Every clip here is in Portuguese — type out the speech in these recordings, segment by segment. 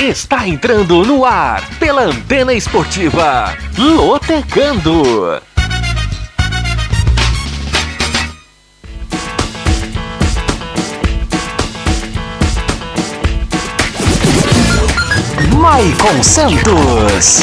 Está entrando no ar pela Antena Esportiva, Lotecando. Maicon Santos.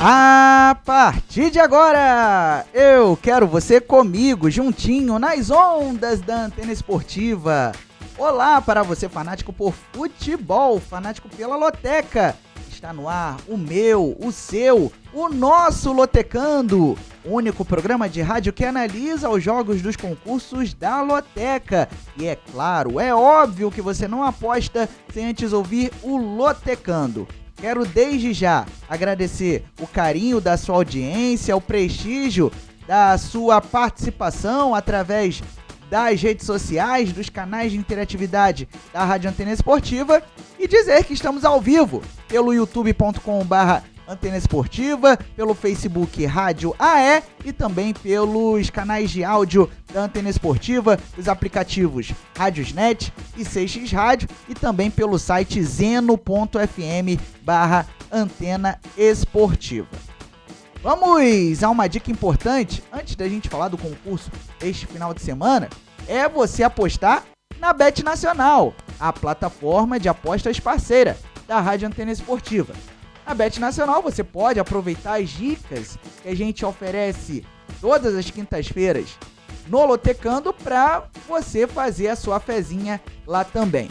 A partir de agora, eu quero você comigo, juntinho, nas ondas da Antena Esportiva. Olá para você, fanático por futebol, fanático pela Loteca. Está no ar o meu, o seu, o nosso Lotecando, o único programa de rádio que analisa os jogos dos concursos da Loteca. E é claro, é óbvio que você não aposta sem antes ouvir o Lotecando. Quero desde já agradecer o carinho da sua audiência, o prestígio da sua participação através das redes sociais, dos canais de interatividade da Rádio Antena Esportiva e dizer que estamos ao vivo pelo youtube.com/Antena Esportiva, pelo Facebook Rádio AE e também pelos canais de áudio da Antena Esportiva, os aplicativos Rádiosnet e 6x Rádio e também pelo site zeno.fm/Antena Esportiva. Vamos a uma dica importante, antes da gente falar do concurso deste final de semana, é você apostar na Bet Nacional, a plataforma de apostas parceira da Rádio Antena Esportiva. Na Bet Nacional você pode aproveitar as dicas que a gente oferece todas as quintas-feiras no Lotecando para você fazer a sua fezinha lá também.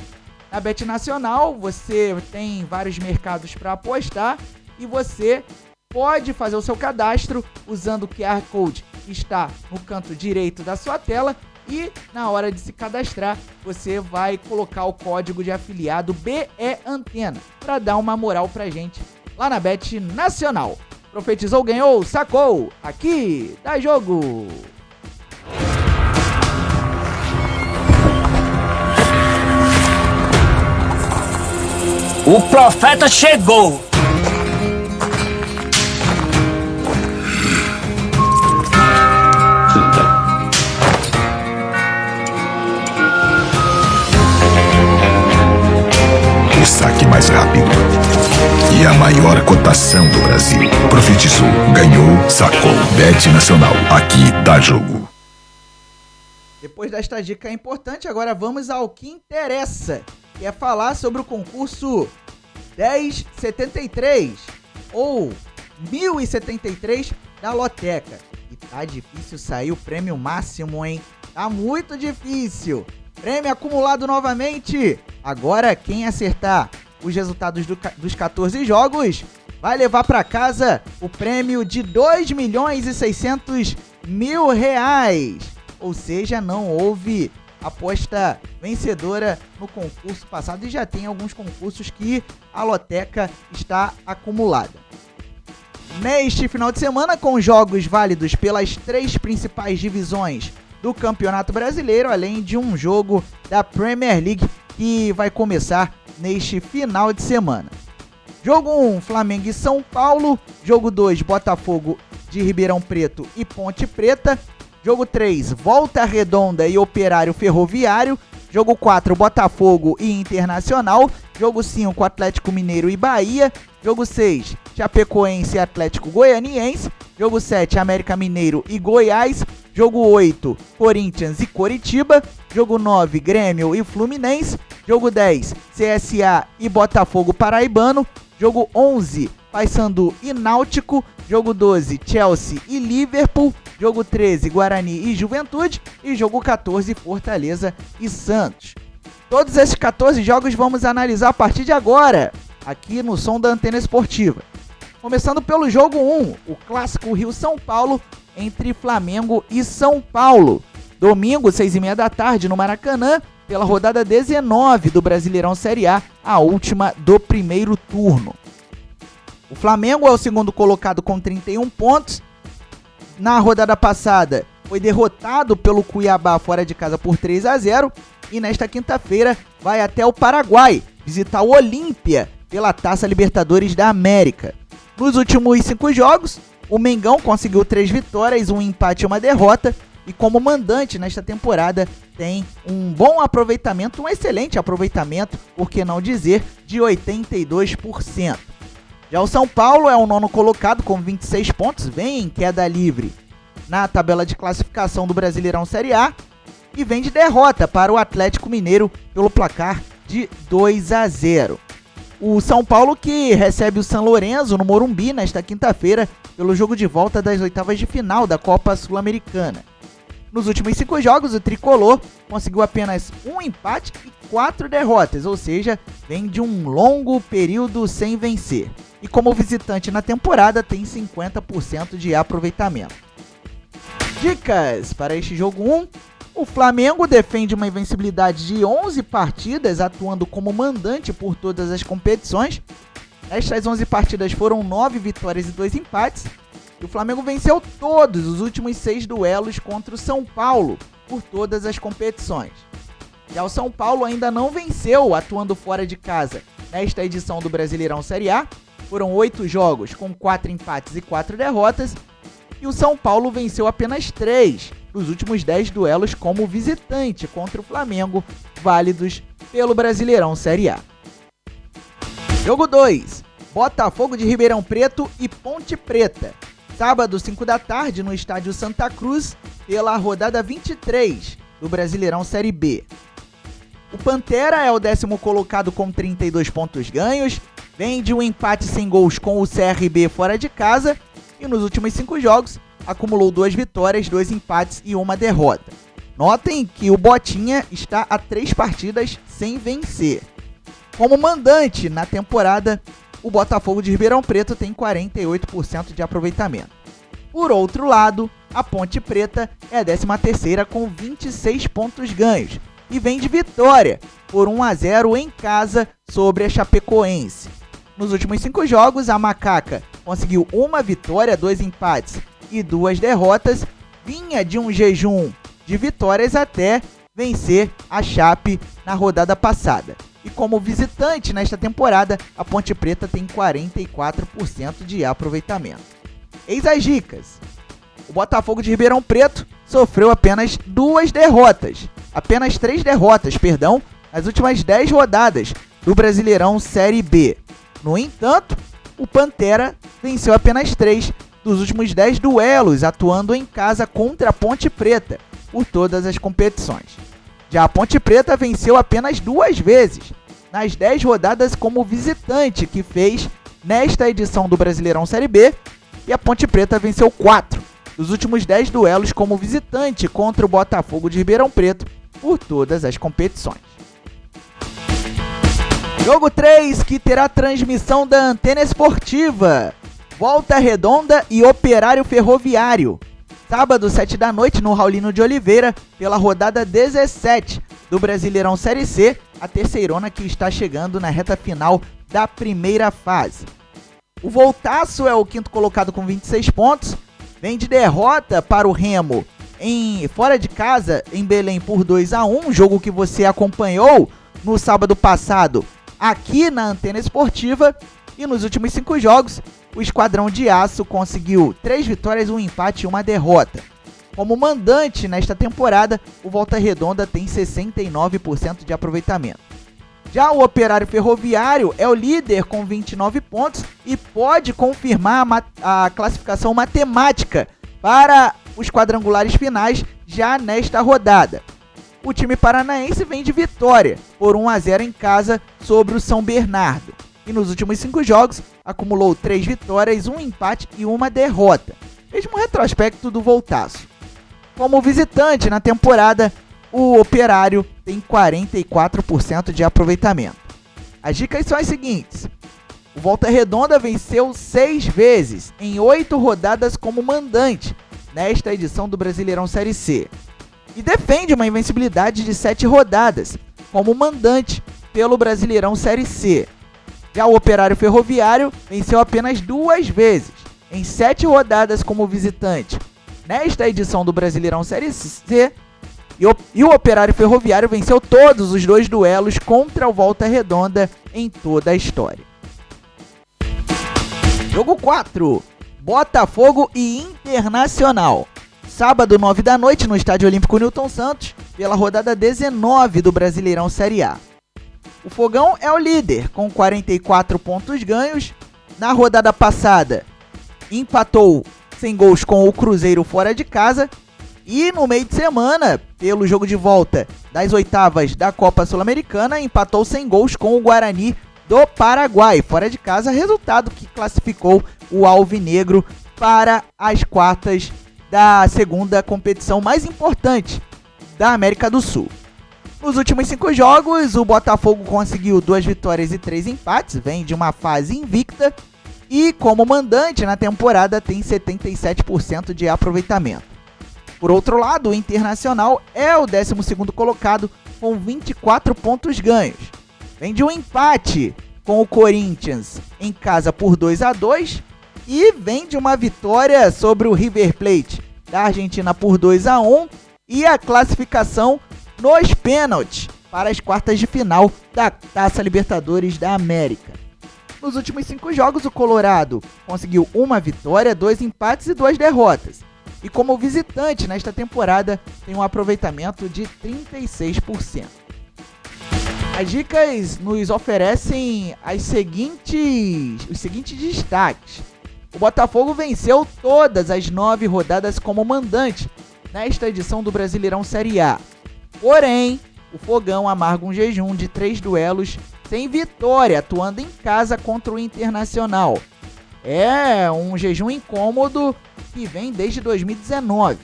Na Bet Nacional você tem vários mercados para apostar e você pode fazer o seu cadastro usando o QR Code que está no canto direito da sua tela e na hora de se cadastrar você vai colocar o código de afiliado BEAntena para dar uma moral pra gente lá na Bet Nacional. Profetizou, ganhou, sacou, aqui dá jogo! O profeta chegou! O saque mais rápido e a maior cotação do Brasil. Profetizou, ganhou, sacou. Bet Nacional, aqui dá jogo. Depois desta dica importante, agora vamos ao que interessa, que é falar sobre o concurso 1073 ou 1073 da Loteca. E tá difícil sair o prêmio máximo, hein? Tá muito difícil. Prêmio acumulado novamente. Agora quem acertar os resultados dos 14 jogos vai levar para casa o prêmio de R$2.600.000. Ou seja, não houve aposta vencedora no concurso passado e já tem alguns concursos que a Loteca está acumulada. Neste final de semana, com jogos válidos pelas 3 principais divisões do Campeonato Brasileiro, além de um jogo da Premier League que vai começar neste final de semana. Jogo 1, Flamengo e São Paulo. Jogo 2, Botafogo de Ribeirão Preto e Ponte Preta. Jogo 3, Volta Redonda e Operário Ferroviário. Jogo 4, Botafogo e Internacional. Jogo 5, Atlético Mineiro e Bahia. Jogo 6, Chapecoense e Atlético Goianiense. Jogo 7, América Mineiro e Goiás. Jogo 8, Corinthians e Coritiba. Jogo 9, Grêmio e Fluminense. Jogo 10, CSA e Botafogo Paraibano. Jogo 11, Paysandu e Náutico. Jogo 12, Chelsea e Liverpool. Jogo 13, Guarani e Juventude. E jogo 14, Fortaleza e Santos. Todos esses 14 jogos vamos analisar a partir de agora, aqui no som da Antena Esportiva. Começando pelo jogo 1, o clássico Rio-São Paulo entre Flamengo e São Paulo. Domingo, 6h30 da tarde, no Maracanã, pela rodada 19 do Brasileirão Série A, a última do primeiro turno. O Flamengo é o segundo colocado com 31 pontos. Na rodada passada, foi derrotado pelo Cuiabá fora de casa por 3-0. E nesta quinta-feira, vai até o Paraguai visitar o Olímpia pela Taça Libertadores da América. Nos últimos 5 jogos, o Mengão conseguiu 3 vitórias, um empate e uma derrota. e como mandante nesta temporada tem um bom aproveitamento, um excelente aproveitamento, por que não dizer, de 82%. Já o São Paulo é o nono colocado com 26 pontos, vem em queda livre na tabela de classificação do Brasileirão Série A e vem de derrota para o Atlético Mineiro pelo placar de 2-0. O São Paulo que recebe o São Lourenço no Morumbi nesta quinta-feira pelo jogo de volta das oitavas de final da Copa Sul-Americana. Nos últimos 5 jogos, o tricolor conseguiu apenas um empate e 4 derrotas, ou seja, vem de um longo período sem vencer. E como visitante na temporada tem 50% de aproveitamento. Dicas para este jogo 1. O Flamengo defende uma invencibilidade de 11 partidas, atuando como mandante por todas as competições. Nestas 11 partidas foram 9 vitórias e 2 empates. E o Flamengo venceu todos os últimos 6 duelos contra o São Paulo, por todas as competições. Já o São Paulo ainda não venceu, atuando fora de casa, nesta edição do Brasileirão Série A. Foram 8 jogos, com 4 empates e 4 derrotas. E o São Paulo venceu apenas 3 dos últimos 10 duelos como visitante contra o Flamengo, válidos pelo Brasileirão Série A. Jogo 2. Botafogo de Ribeirão Preto e Ponte Preta. Sábado, 5 da tarde, no estádio Santa Cruz, pela rodada 23 do Brasileirão Série B. O Pantera é o 10º colocado com 32 pontos ganhos, vem de um empate sem gols com o CRB fora de casa e nos últimos 5 jogos acumulou 2 vitórias, 2 empates e 1 derrota. Notem que o Botinha está a 3 partidas sem vencer. Como mandante na temporada, o Botafogo de Ribeirão Preto tem 48% de aproveitamento. Por outro lado, a Ponte Preta é a 13ª com 26 pontos ganhos e vem de vitória por 1-0 em casa sobre a Chapecoense. Nos últimos 5 jogos, a Macaca conseguiu 1 vitória, 2 empates e 2 derrotas, vinha de um jejum de vitórias até vencer a Chape na rodada passada. E como visitante nesta temporada, a Ponte Preta tem 44% de aproveitamento. Eis as dicas. O Botafogo de Ribeirão Preto sofreu apenas 3 derrotas, nas últimas 10 rodadas do Brasileirão Série B. No entanto, o Pantera venceu apenas 3 dos últimos 10 duelos, atuando em casa contra a Ponte Preta por todas as competições. Já a Ponte Preta venceu apenas 2 vezes, nas 10 rodadas como visitante que fez nesta edição do Brasileirão Série B, e a Ponte Preta venceu 4 dos últimos 10 duelos como visitante contra o Botafogo de Ribeirão Preto por todas as competições. Jogo 3, que terá transmissão da Antena Esportiva. Volta Redonda e Operário Ferroviário. Sábado, 7 da noite, no Raulino de Oliveira, pela rodada 17 do Brasileirão Série C, a terceirona que está chegando na reta final da primeira fase. O Voltaço é o 5º colocado com 26 pontos, vem de derrota para o Remo fora de casa em Belém por 2-1, jogo que você acompanhou no sábado passado aqui na Antena Esportiva. E nos últimos 5 jogos, o Esquadrão de Aço conseguiu 3 vitórias, 1 empate e 1 derrota. Como mandante nesta temporada, o Volta Redonda tem 69% de aproveitamento. Já o Operário Ferroviário é o líder com 29 pontos e pode confirmar a classificação matemática para os quadrangulares finais já nesta rodada. O time paranaense vem de vitória por 1-0 em casa sobre o São Bernardo. E nos últimos 5 jogos, acumulou 3 vitórias, 1 empate e 1 derrota. Mesmo retrospecto do Voltaço. Como visitante na temporada, o Operário tem 44% de aproveitamento. As dicas são as seguintes. O Volta Redonda venceu 6 vezes em 8 rodadas como mandante nesta edição do Brasileirão Série C. E defende uma invencibilidade de 7 rodadas como mandante pelo Brasileirão Série C. Já o Operário Ferroviário venceu apenas 2 vezes em 7 rodadas como visitante nesta edição do Brasileirão Série C. E o Operário Ferroviário venceu todos os 2 duelos contra o Volta Redonda em toda a história. Jogo 4. Botafogo e Internacional. Sábado, 9 da noite, no Estádio Olímpico Newton Santos, pela rodada 19 do Brasileirão Série A. O Fogão é o líder, com 44 pontos ganhos. Na rodada passada, empatou sem gols com o Cruzeiro fora de casa. E no meio de semana, pelo jogo de volta das oitavas da Copa Sul-Americana, empatou sem gols com o Guarani do Paraguai, fora de casa, resultado que classificou o Alvinegro para as quartas da segunda competição mais importante da América do Sul. Nos últimos 5 jogos, o Botafogo conseguiu 2 vitórias e 3 empates, vem de uma fase invicta e, como mandante na temporada, tem 77% de aproveitamento. Por outro lado, o Internacional é o 12º colocado com 24 pontos ganhos. Vem de um empate com o Corinthians em casa por 2-2 e vem de uma vitória sobre o River Plate da Argentina por 2-1 e a classificação nos pênaltis para as quartas de final da Taça Libertadores da América. Nos últimos 5 jogos, o Colorado conseguiu 1 vitória, 2 empates e 2 derrotas. E como visitante nesta temporada tem um aproveitamento de 36%. As dicas nos oferecem os seguintes destaques. O Botafogo venceu todas as 9 rodadas como mandante nesta edição do Brasileirão Série A. Porém, o Fogão amarga um jejum de 3 duelos sem vitória, atuando em casa contra o Internacional. É um jejum incômodo que vem desde 2019.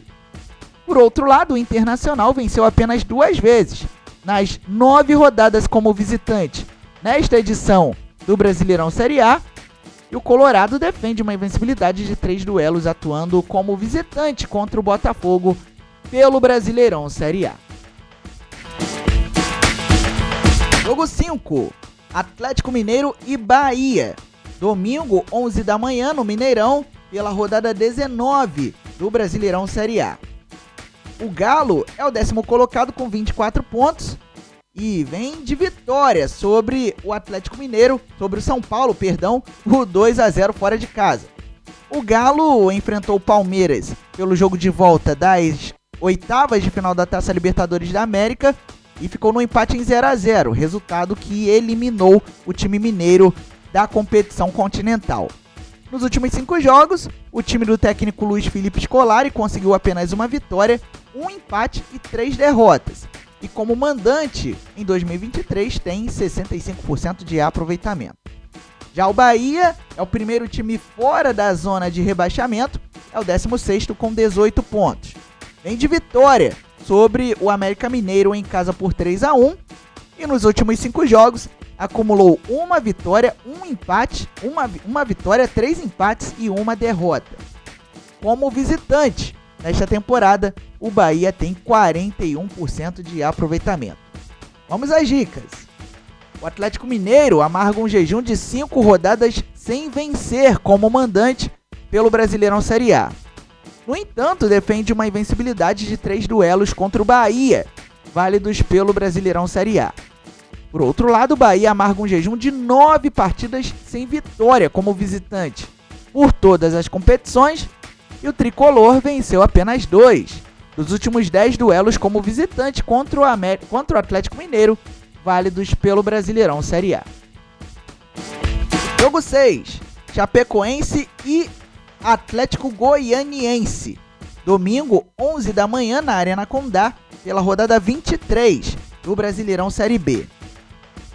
Por outro lado, o Internacional venceu apenas 2 vezes nas 9 rodadas como visitante nesta edição do Brasileirão Série A, e o Colorado defende uma invencibilidade de 3 duelos atuando como visitante contra o Botafogo pelo Brasileirão Série A. Jogo 5, Atlético Mineiro e Bahia. Domingo, 11 da manhã, no Mineirão, pela rodada 19 do Brasileirão Série A. O Galo é o 10º colocado com 24 pontos e vem de vitória sobre o Atlético Mineiro, sobre o São Paulo, o 2-0 fora de casa. O Galo enfrentou o Palmeiras pelo jogo de volta das oitavas de final da Taça Libertadores da América e ficou no empate em 0-0, resultado que eliminou o time mineiro da competição continental. Nos últimos 5 jogos, o time do técnico Luiz Felipe Scolari conseguiu apenas 1 vitória, 1 empate e 3 derrotas. E como mandante, em 2023 tem 65% de aproveitamento. Já o Bahia é o primeiro time fora da zona de rebaixamento, é o 16º com 18 pontos. Vem de vitória sobre o América Mineiro em casa por 3-1 e nos últimos 5 jogos acumulou 1 vitória, 1 empate, uma vitória, 3 empates e 1 derrota. Como visitante, nesta temporada, o Bahia tem 41% de aproveitamento. Vamos às dicas. O Atlético Mineiro amarga um jejum de 5 rodadas sem vencer como mandante pelo Brasileirão Série A. No entanto, defende uma invencibilidade de 3 duelos contra o Bahia, válidos pelo Brasileirão Série A. Por outro lado, o Bahia amarga um jejum de 9 partidas sem vitória como visitante por todas as competições e o tricolor venceu apenas 2 dos últimos 10 duelos como visitante contra o Atlético Mineiro, válidos pelo Brasileirão Série A. Jogo 6, Chapecoense e Atlético Goianiense. Domingo, 11 da manhã, na Arena Condá, pela rodada 23 do Brasileirão Série B.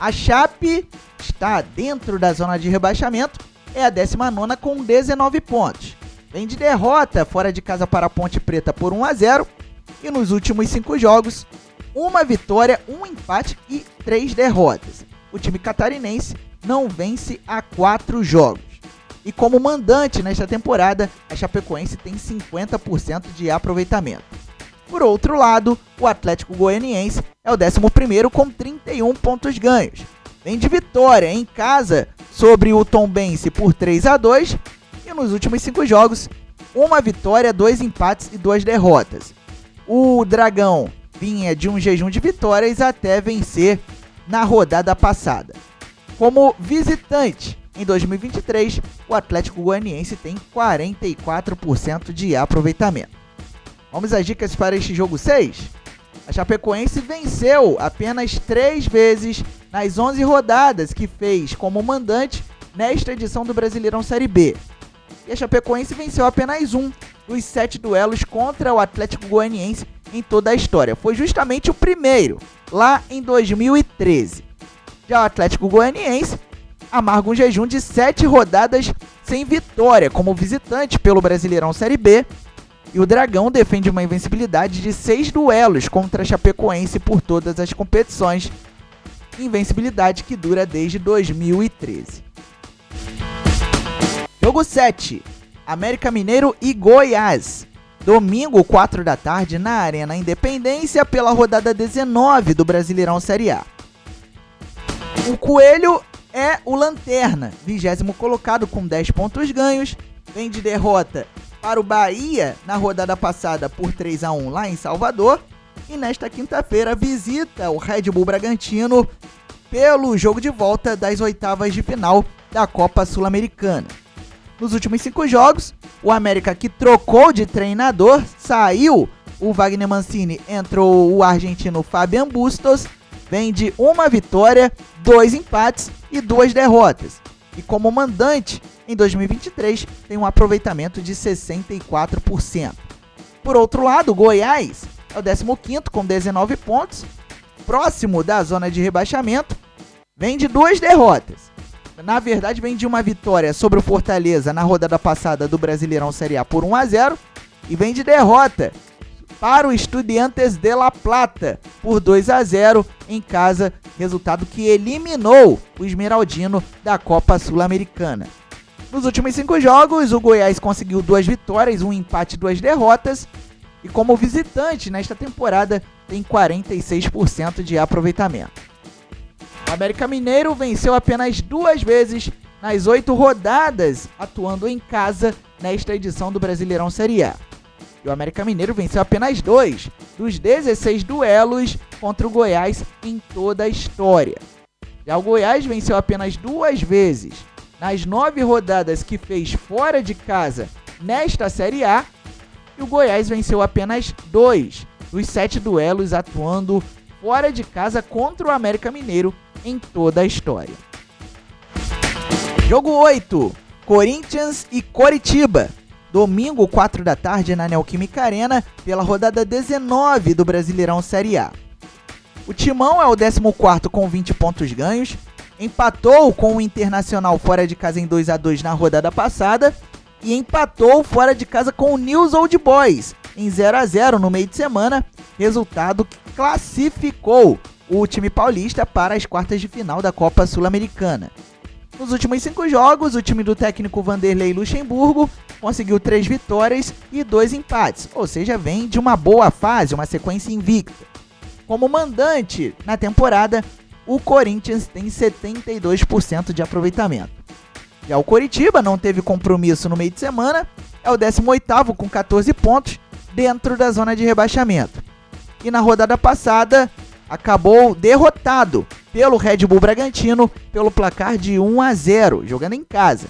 A Chape está dentro da zona de rebaixamento, é a 19ª com 19 pontos. Vem de derrota fora de casa para a Ponte Preta por 1-0 e nos últimos 5 jogos, 1 vitória, 1 empate e 3 derrotas. O time catarinense não vence há 4 jogos. E como mandante nesta temporada, a Chapecoense tem 50% de aproveitamento. Por outro lado, o Atlético Goianiense é o 11º com 31 pontos ganhos. Vem de vitória em casa sobre o Tombense por 3-2 e nos últimos 5 jogos, 1 vitória, 2 empates e 2 derrotas. O Dragão vinha de um jejum de vitórias até vencer na rodada passada. Como visitante, em 2023, o Atlético Goianiense tem 44% de aproveitamento. Vamos às dicas para este jogo 6? A Chapecoense venceu apenas 3 vezes nas 11 rodadas que fez como mandante nesta edição do Brasileirão Série B. E a Chapecoense venceu apenas um dos 7 duelos contra o Atlético Goianiense em toda a história. Foi justamente o primeiro, lá em 2013. Já o Atlético Goianiense amarga um jejum de 7 rodadas sem vitória como visitante pelo Brasileirão Série B. E o Dragão defende uma invencibilidade de 6 duelos contra a Chapecoense por todas as competições. Invencibilidade que dura desde 2013. Jogo 7. América Mineiro e Goiás. Domingo, 4 da tarde, na Arena Independência, pela rodada 19 do Brasileirão Série A. O Coelho é o lanterna, 20º colocado com 10 pontos ganhos. Vem de derrota para o Bahia na rodada passada por 3-1 lá em Salvador. E nesta quinta-feira visita o Red Bull Bragantino pelo jogo de volta das oitavas de final da Copa Sul-Americana. Nos últimos 5 jogos, o América, que trocou de treinador, saiu o Wagner Mancini, entrou o argentino Fabian Bustos, vem de 1 vitória, 2 empates e 2 derrotas. E como mandante, em 2023, tem um aproveitamento de 64%. Por outro lado, o Goiás é o 15º com 19 pontos, próximo da zona de rebaixamento, vem de 2 derrotas. Na verdade, vem de uma vitória sobre o Fortaleza na rodada passada do Brasileirão Série A por 1-0 e vem de derrota para o Estudiantes de La Plata por 2-0 em casa, resultado que eliminou o Esmeraldino da Copa Sul-Americana. Nos últimos 5 jogos, o Goiás conseguiu 2 vitórias, 1 empate e 2 derrotas, e como visitante nesta temporada tem 46% de aproveitamento. O América Mineiro venceu apenas 2 vezes nas 8 rodadas, atuando em casa nesta edição do Brasileirão Série A. E o América Mineiro venceu apenas 2 dos 16 duelos contra o Goiás em toda a história. Já o Goiás venceu apenas 2 vezes nas 9 rodadas que fez fora de casa nesta Série A. E o Goiás venceu apenas 2 dos 7 duelos atuando fora de casa contra o América Mineiro em toda a história. Jogo 8. Corinthians e Coritiba. Domingo, 4 da tarde, na Neoquímica Arena, pela rodada 19 do Brasileirão Série A. O Timão é o 14º com 20 pontos ganhos, empatou com o Internacional fora de casa em 2-2 na rodada passada e empatou fora de casa com o News Old Boys em 0-0 no meio de semana, resultado que classificou o time paulista para as quartas de final da Copa Sul-Americana. Nos últimos 5 jogos, o time do técnico Vanderlei Luxemburgo conseguiu 3 vitórias e 2 empates, ou seja, vem de uma boa fase, uma sequência invicta. Como mandante na temporada, o Corinthians tem 72% de aproveitamento. Já o Coritiba não teve compromisso no meio de semana, é o 18º com 14 pontos dentro da zona de rebaixamento. E na rodada passada, acabou derrotado pelo Red Bull Bragantino pelo placar de 1-0, jogando em casa.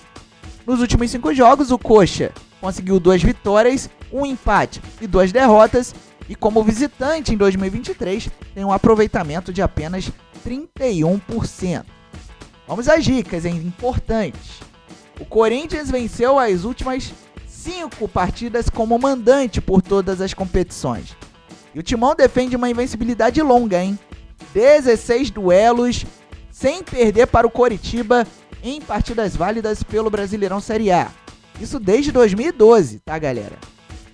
Nos últimos 5 jogos, o Coxa conseguiu 2 vitórias, 1 empate e 2 derrotas, e como visitante em 2023 tem um aproveitamento de apenas 31%. Vamos às dicas, importantes. O Corinthians venceu as últimas 5 partidas como mandante por todas as competições. E o Timão defende uma invencibilidade longa, 16 duelos sem perder para o Coritiba em partidas válidas pelo Brasileirão Série A. Isso desde 2012, tá, galera?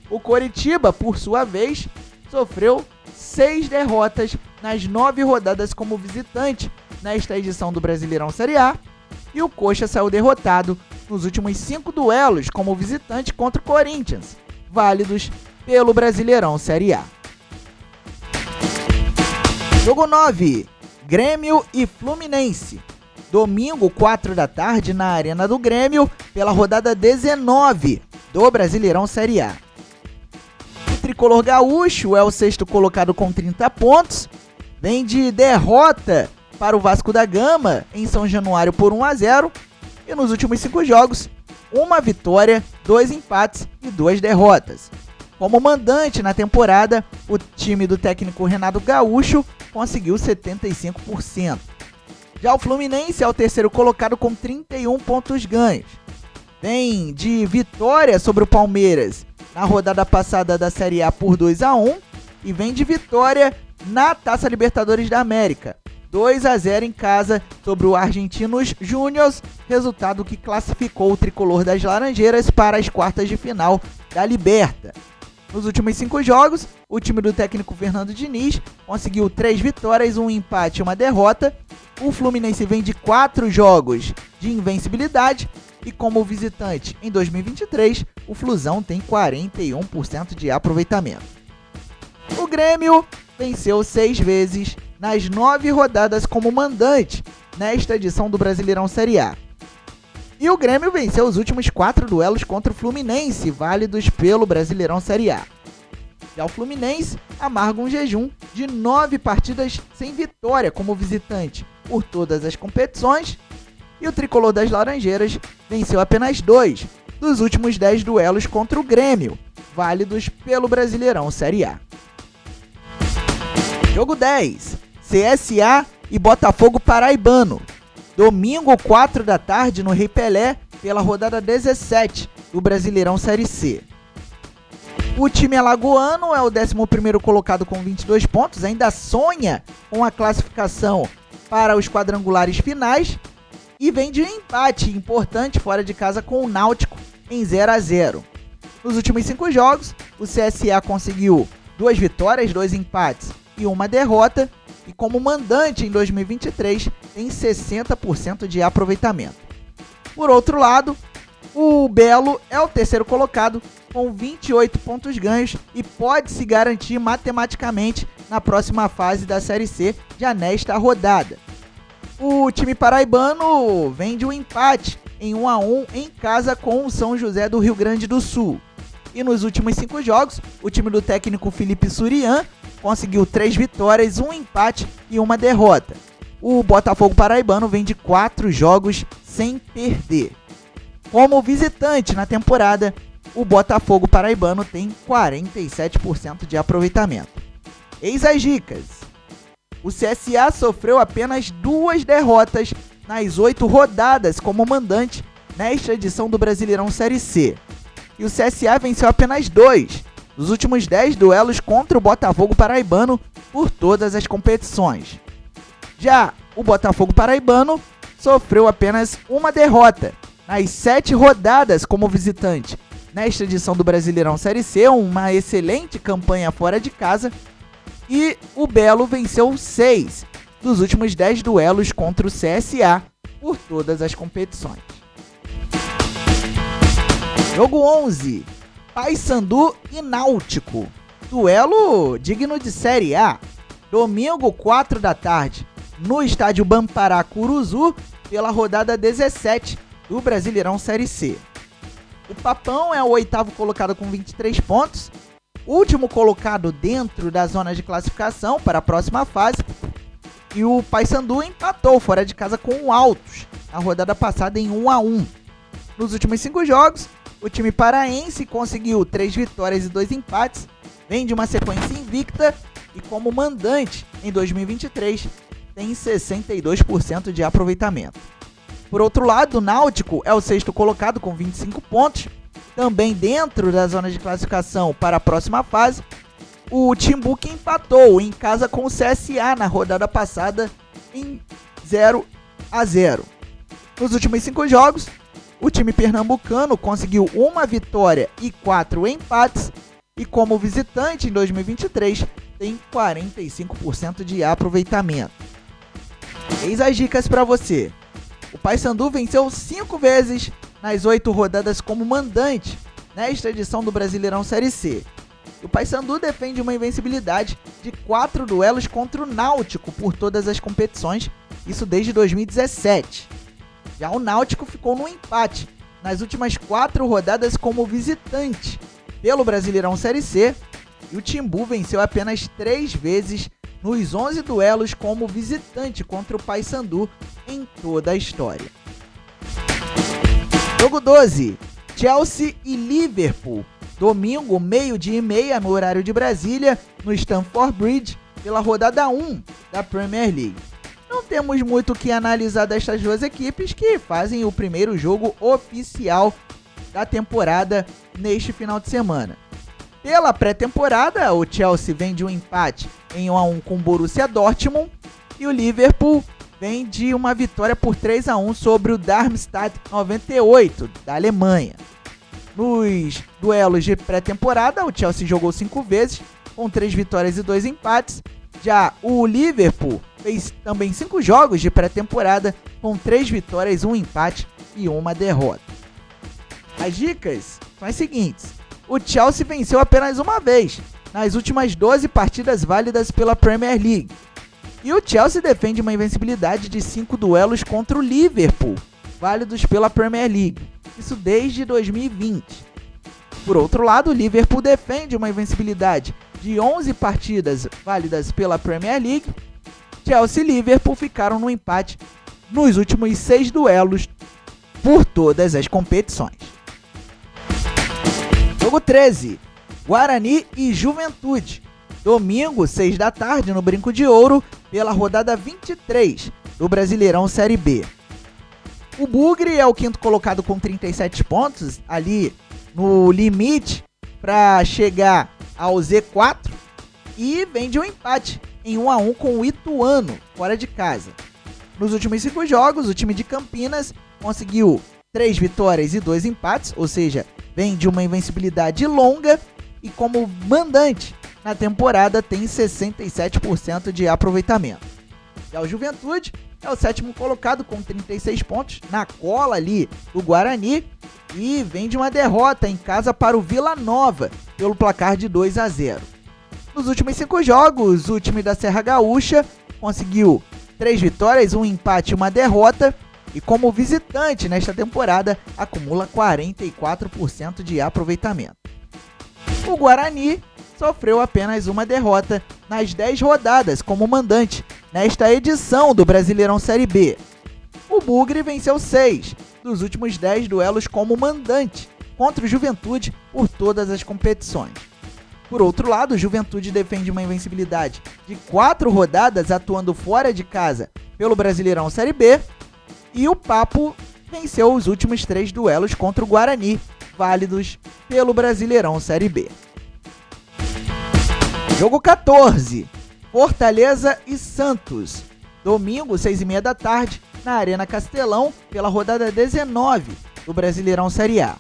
O Coritiba, por sua vez, sofreu 6 derrotas nas 9 rodadas como visitante nesta edição do Brasileirão Série A. E o Coxa saiu derrotado nos últimos 5 duelos como visitante contra o Corinthians, válidos pelo Brasileirão Série A. Jogo 9. Grêmio e Fluminense. Domingo, 4 da tarde, na Arena do Grêmio, pela rodada 19 do Brasileirão Série A. O tricolor gaúcho é o 6º colocado com 30 pontos. Vem de derrota para o Vasco da Gama em São Januário por 1-0. E nos últimos 5 jogos, 1 vitória, 2 empates e 2 derrotas. Como mandante na temporada, o time do técnico Renato Gaúcho conseguiu 75%. Já o Fluminense é o terceiro colocado com 31 pontos ganhos. Vem de vitória sobre o Palmeiras na rodada passada da Série A por 2-1 e vem de vitória na Taça Libertadores da América, 2-0 em casa sobre o Argentinos Júniors, resultado que classificou o tricolor das Laranjeiras para as quartas de final da Liberta. Nos últimos 5 jogos, o time do técnico Fernando Diniz conseguiu 3 vitórias, 1 empate e 1 derrota. O Fluminense vem de 4 jogos de invencibilidade e como visitante em 2023, o Flusão tem 41% de aproveitamento. O Grêmio venceu 6 vezes nas 9 rodadas como mandante nesta edição do Brasileirão Série A. E o Grêmio venceu os últimos 4 duelos contra o Fluminense, válidos pelo Brasileirão Série A. Já o Fluminense amarga um jejum de 9 partidas sem vitória como visitante por todas as competições, e o tricolor das Laranjeiras venceu apenas 2 dos últimos 10 duelos contra o Grêmio, válidos pelo Brasileirão Série A. Jogo 10, CSA e Botafogo Paraibano. Domingo, 4 da tarde, no Rei Pelé, pela rodada 17 do Brasileirão Série C. O time alagoano é o 11º colocado com 22 pontos, ainda sonha com a classificação para os quadrangulares finais e vem de um empate importante fora de casa com o Náutico em 0-0. Nos últimos 5 jogos, o CSA conseguiu 2 vitórias, 2 empates e 1 derrota, e como mandante em 2023 tem 60% de aproveitamento. Por outro lado, o Belo é o terceiro colocado com 28 pontos ganhos e pode se garantir matematicamente na próxima fase da Série C já nesta rodada. O time paraibano vem de um empate em 1-1 em casa com o São José do Rio Grande do Sul. E nos últimos 5 jogos, o time do técnico Felipe Surian conseguiu 3 vitórias, 1 empate e 1 derrota. O Botafogo Paraibano vem de 4 jogos sem perder. Como visitante na temporada, o Botafogo Paraibano tem 47% de aproveitamento. Eis as dicas. O CSA sofreu apenas 2 derrotas nas 8 rodadas como mandante nesta edição do Brasileirão Série C. E o CSA venceu apenas 2 dos últimos 10 duelos contra o Botafogo Paraibano por todas as competições. Já o Botafogo Paraibano sofreu apenas 1 derrota nas 7 rodadas como visitante nesta edição do Brasileirão Série C, uma excelente campanha fora de casa, e o Belo venceu 6 dos últimos 10 duelos contra o CSA por todas as competições. Jogo 11, Paysandu e Náutico. Duelo digno de Série A. Domingo, 4 da tarde, no estádio Bampará Curuzu, pela rodada 17 do Brasileirão Série C. O Papão é o 8º colocado com 23 pontos, último colocado dentro da zona de classificação para a próxima fase, e o Paysandu empatou fora de casa com o Altos na rodada passada em 1-1. Nos últimos 5 jogos, o time paraense conseguiu 3 vitórias e 2 empates, vem de uma sequência invicta e como mandante em 2023 tem 62% de aproveitamento. Por outro lado, o Náutico é o 6º colocado com 25 pontos, também dentro da zona de classificação para a próxima fase. O Timbu que empatou em casa com o CSA na rodada passada em 0-0. Nos últimos 5 jogos, o time pernambucano conseguiu 1 vitória e 4 empates e como visitante em 2023 tem 45% de aproveitamento. Eis as dicas para você. O Paysandu venceu 5 vezes nas 8 rodadas como mandante nesta edição do Brasileirão Série C. O Paysandu defende uma invencibilidade de 4 duelos contra o Náutico por todas as competições, isso desde 2017. Já o Náutico ficou no empate nas últimas 4 rodadas como visitante pelo Brasileirão Série C, e o Timbu venceu apenas 3 vezes nos 11 duelos como visitante contra o Paysandu em toda a história. Jogo 12, Chelsea e Liverpool. domingo, 12h30, no horário de Brasília, no Stamford Bridge, pela rodada 1 da Premier League. Não temos muito o que analisar destas duas equipes que fazem o primeiro jogo oficial da temporada neste final de semana. Pela pré-temporada, o Chelsea vem de um empate em 1-1 com o Borussia Dortmund e o Liverpool vem de uma vitória por 3-1 sobre o Darmstadt 98 da Alemanha. Nos duelos de pré-temporada, o Chelsea jogou 5 vezes, com 3 vitórias e 2 empates. Já o Liverpool fez também 5 jogos de pré-temporada, com 3 vitórias, 1 empate e 1 derrota. As dicas são as seguintes: o Chelsea venceu apenas uma vez nas últimas 12 partidas válidas pela Premier League. E o Chelsea defende uma invencibilidade de 5 duelos contra o Liverpool, válidos pela Premier League. Isso desde 2020. Por outro lado, o Liverpool defende uma invencibilidade de 11 partidas válidas pela Premier League. Chelsea e Liverpool ficaram no empate nos últimos 6 duelos por todas as competições. Jogo 13, Guarani e Juventude. Domingo, 6 da tarde, no Brinco de Ouro, pela rodada 23 do Brasileirão Série B. O Bugre é o quinto colocado com 37 pontos, ali no limite para chegar ao Z4, e vem de um empate em 1-1 com o Ituano, fora de casa. Nos últimos 5 jogos, o time de Campinas conseguiu 3 vitórias e 2 empates, ou seja, vem de uma invencibilidade longa e como mandante na temporada tem 67% de aproveitamento. Já o Juventude é o 7º colocado com 36 pontos, na cola ali do Guarani, e vem de uma derrota em casa para o Vila Nova pelo placar de 2-0. Nos últimos 5 jogos, o time da Serra Gaúcha conseguiu 3 vitórias, 1 empate e 1 derrota, e como visitante nesta temporada acumula 44% de aproveitamento. O Guarani sofreu apenas 1 derrota nas 10 rodadas como mandante nesta edição do Brasileirão Série B. O Bugre venceu 6 dos últimos 10 duelos como mandante contra o Juventude por todas as competições. Por outro lado, o Juventude defende uma invencibilidade de 4 rodadas atuando fora de casa pelo Brasileirão Série B, e o Papo venceu os últimos 3 duelos contra o Guarani, válidos pelo Brasileirão Série B. Jogo 14, Fortaleza e Santos. Domingo, 6h30 da tarde, na Arena Castelão, pela rodada 19 do Brasileirão Série A.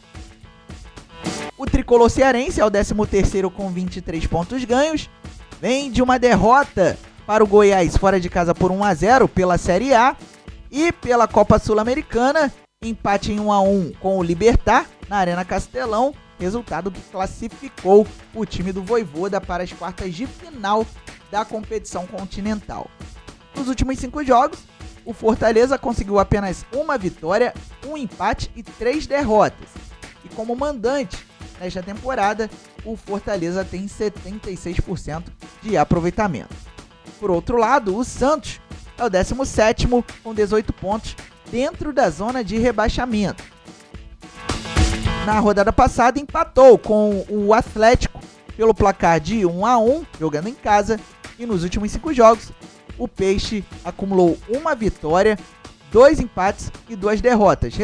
O tricolor cearense é o 13º com 23 pontos ganhos. Vem de uma derrota para o Goiás fora de casa por 1-0 pela Série A. E pela Copa Sul-Americana, empate em 1-1 com o Libertad na Arena Castelão, resultado que classificou o time do Vojvoda para as quartas de final da competição continental. Nos últimos 5 jogos, o Fortaleza conseguiu apenas 1 vitória, 1 empate e 3 derrotas. E como mandante nesta temporada, o Fortaleza tem 76% de aproveitamento. Por outro lado, o Santos é o 17º com 18 pontos dentro da zona de rebaixamento. Na rodada passada empatou com o Atlético pelo placar de 1-1, jogando em casa, e nos últimos 5 jogos o Peixe acumulou 1 vitória, 2 empates e 2 derrotas.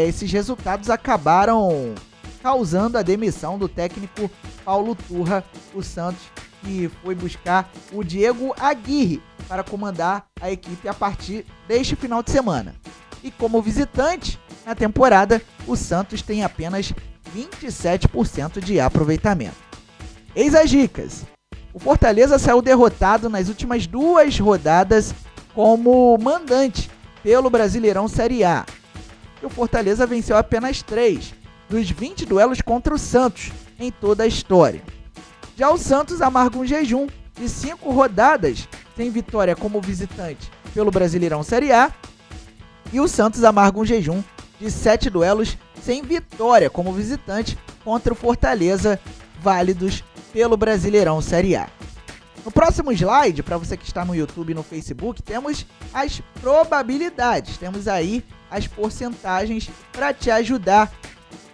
Esses resultados acabaram causando a demissão do técnico Paulo Turra. O Santos que foi buscar o Diego Aguirre para comandar a equipe a partir deste final de semana. E como visitante na temporada, o Santos tem apenas 27% de aproveitamento. Eis as dicas. O Fortaleza saiu derrotado nas últimas 2 rodadas como mandante pelo Brasileirão Série A. E o Fortaleza venceu apenas 3 dos 20 duelos contra o Santos em toda a história. Já o Santos amarga um jejum de 5 rodadas sem vitória como visitante pelo Brasileirão Série A, e o Santos amarga um jejum de 7 duelos sem vitória como visitante contra o Fortaleza, válidos pelo Brasileirão Série A. No próximo slide, para você que está no YouTube e no Facebook, temos as probabilidades, temos aí as porcentagens para te ajudar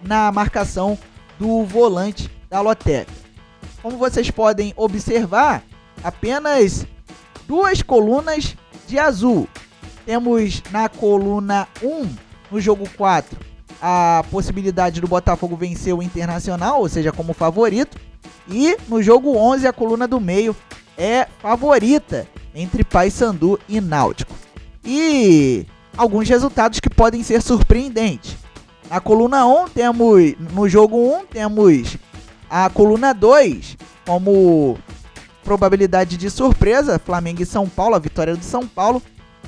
na marcação do volante da Loteca. Como vocês podem observar, apenas 2 colunas de azul. Temos na coluna 1, no jogo 4, a possibilidade do Botafogo vencer o Internacional, ou seja, como favorito. E no jogo 11, a coluna do meio é favorita entre Paysandu e Náutico. E alguns resultados que podem ser surpreendentes. Na coluna 1, no jogo 1, temos a coluna 2 como probabilidade de surpresa, Flamengo e São Paulo, a vitória do São Paulo.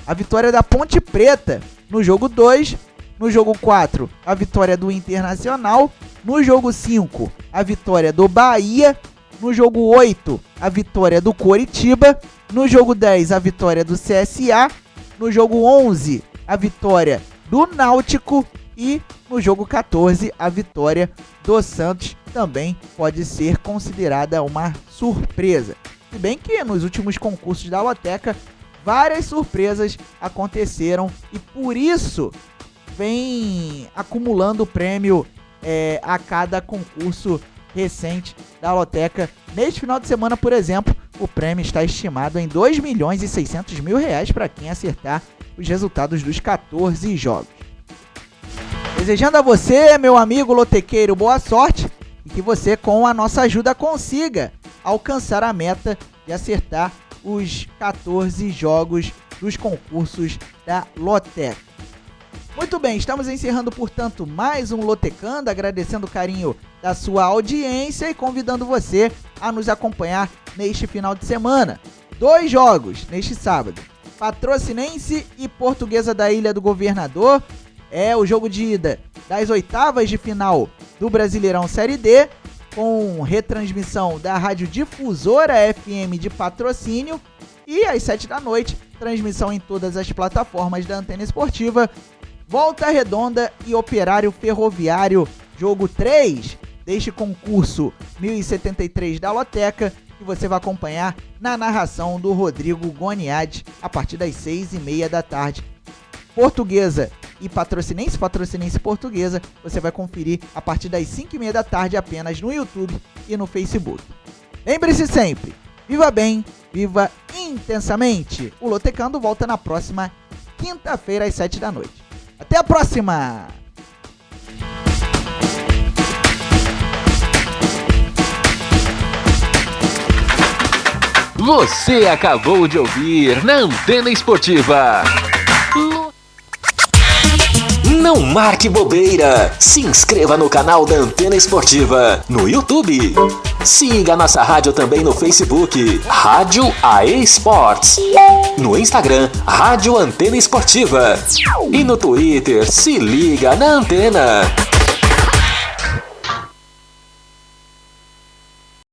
A vitória da Ponte Preta no jogo 2. No jogo 4, a vitória do Internacional. No jogo 5, a vitória do Bahia. No jogo 8, a vitória do Coritiba. No jogo 10, a vitória do CSA. No jogo 11, a vitória do Náutico. E no jogo 14, a vitória do Santos também pode ser considerada uma surpresa. Se bem que nos últimos concursos da Loteca, várias surpresas aconteceram e por isso vem acumulando prêmio a cada concurso recente da Loteca. Neste final de semana, por exemplo, o prêmio está estimado em R$2.600.000 para quem acertar os resultados dos 14 jogos. Desejando a você, meu amigo lotequeiro, boa sorte e que você, com a nossa ajuda, consiga alcançar a meta de acertar os 14 jogos dos concursos da Loteca. Muito bem, estamos encerrando, portanto, mais um Lotecando, agradecendo o carinho da sua audiência e convidando você a nos acompanhar neste final de semana. 2 jogos neste sábado, Patrocinense e Portuguesa da Ilha do Governador. É o jogo de ida das oitavas de final do Brasileirão Série D, com retransmissão da Rádio Difusora FM de Patrocínio. E às 7 da noite, transmissão em todas as plataformas da Antena Esportiva, Volta Redonda e Operário Ferroviário, jogo 3 deste concurso 1073 da Loteca, que você vai acompanhar na narração do Rodrigo Goniade a partir das 6h30 da tarde. Portuguesa e Patrocinense, Patrocinense e Portuguesa, você vai conferir a partir das 5h30 da tarde apenas no YouTube e no Facebook. Lembre-se sempre, viva bem, viva intensamente. O Lotecando volta na próxima quinta-feira às 7 da noite. Até a próxima! Você acabou de ouvir na Antena Esportiva. Não marque bobeira. Se inscreva no canal da Antena Esportiva no YouTube. Siga nossa rádio também no Facebook, Rádio AE Sports. No Instagram, Rádio Antena Esportiva. E no Twitter, se liga na Antena.